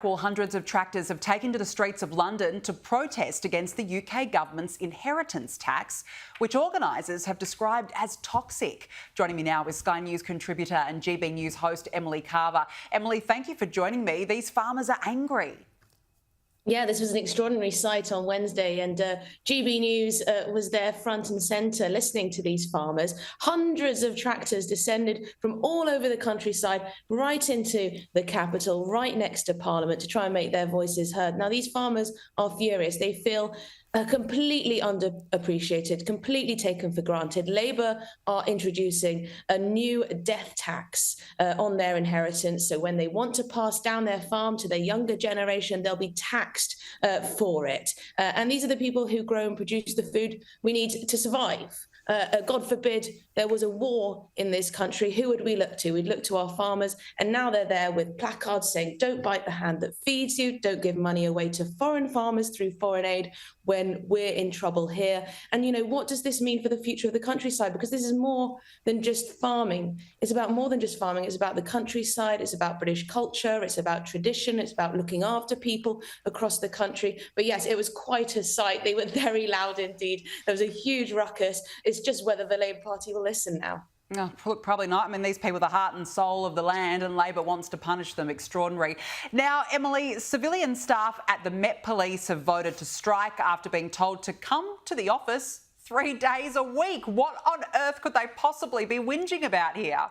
Well, hundreds of tractors have taken to the streets of London to protest against the UK government's inheritance tax, which organisers have described as toxic. Joining me now is Sky News contributor and GB News host Emily Carver. Emily, thank you for joining me. These farmers are angry. Yeah, this was an extraordinary sight on Wednesday, and GB News was there front and centre listening to these farmers. Hundreds of tractors descended from all over the countryside right into the capital, right next to Parliament, to try and make their voices heard. Now, these farmers are furious. They feel completely underappreciated, completely taken for granted. Labour are introducing a new death tax on their inheritance. So when they want to pass down their farm to their younger generation, they'll be taxed for it. And these are the people who grow and produce the food we need to survive. God forbid there was a war in this country, who would we look to? We'd look to our farmers, and now they're there with placards saying, don't bite the hand that feeds you, don't give money away to foreign farmers through foreign aid when we're in trouble here. And, you know, what does this mean for the future of the countryside? Because this is more than just farming. It's about more than just farming. It's about the countryside. It's about British culture. It's about tradition. It's about looking after people across the country. But yes, it was quite a sight. They were very loud indeed. There was a huge ruckus. It's just whether the Labour Party will listen now. No, probably not. I mean, these people are the heart and soul of the land, and Labor wants to punish them. Extraordinary. Now, Emily, civilian staff at the Met Police have voted to strike after being told to come to the office 3 days a week. What on earth could they possibly be whinging about here?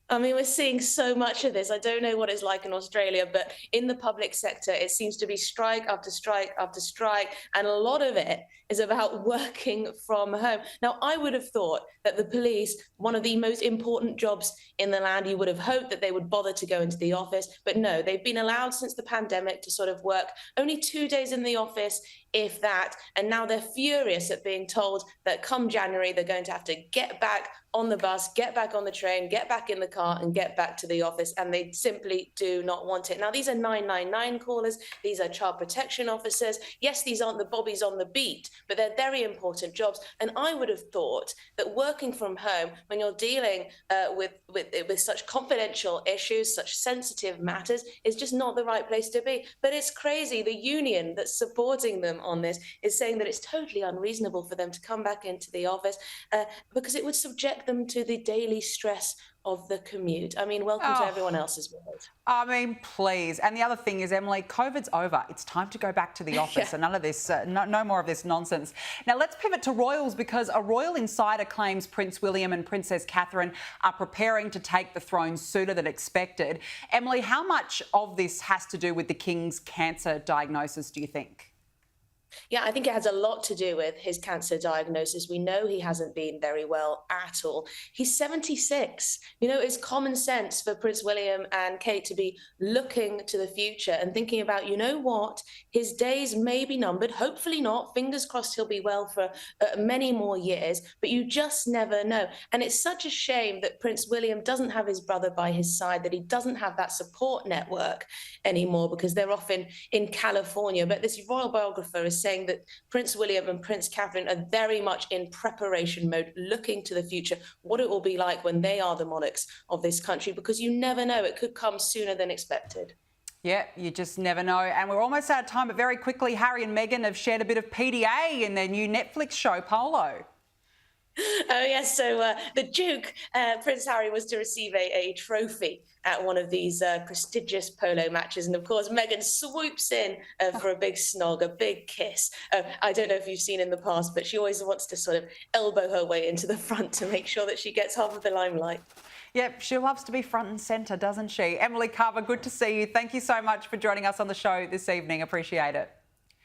I mean, we're seeing so much of this. I don't know what it's like in Australia, but in the public sector, it seems to be strike after strike after strike. And a lot of it is about working from home. Now, I would have thought that the police, one of the most important jobs in the land, you would have hoped that they would bother to go into the office. But no, they've been allowed since the pandemic to sort of work only 2 days in the office, if that. And now they're furious at being told that come January, they're going to have to get back on the bus, get back on the train, get back in the car and get back to the office. And they simply do not want it. Now, these are 999 callers. These are child protection officers. Yes, these aren't the bobbies on the beat, but they're very important jobs. And I would have thought that working from home, when you're dealing with such confidential issues, such sensitive matters, is just not the right place to be. But it's crazy. The union that's supporting them on this is saying that it's totally unreasonable for them to come back into the office because it would subject them to the daily stress of the commute. I mean, welcome to everyone else's world. I mean, please. And the other thing is, Emily, COVID's over. It's time to go back to the office and none of this, no more of this nonsense. Now, let's pivot to royals, because a royal insider claims Prince William and Princess Catherine are preparing to take the throne sooner than expected. Emily, how much of this has to do with the King's cancer diagnosis, do you think? Yeah, I think it has a lot to do with his cancer diagnosis. We know he hasn't been very well at all. He's 76. You know, it's common sense for Prince William and Kate to be looking to the future and thinking about, you know what, his days may be numbered. Hopefully not. Fingers crossed he'll be well for many more years, but you just never know. And it's such a shame that Prince William doesn't have his brother by his side, that he doesn't have that support network anymore, because they're often in California. But this royal biographer is saying that Prince William and Prince Catherine are very much in preparation mode, looking to the future, what it will be like when they are the monarchs of this country, because you never know, it could come sooner than expected. Yeah, you just never know. And we're almost out of time, but very quickly, Harry and Meghan have shared a bit of PDA in their new Netflix show, Polo. Oh, yes. So the Duke, Prince Harry, was to receive a trophy at one of these prestigious polo matches. And of course, Meghan swoops in for a big snog, a big kiss. I don't know if you've seen in the past, but she always wants to sort of elbow her way into the front to make sure that she gets half of the limelight. Yep, she loves to be front and centre, doesn't she? Emily Carver, good to see you. Thank you so much for joining us on the show this evening. Appreciate it.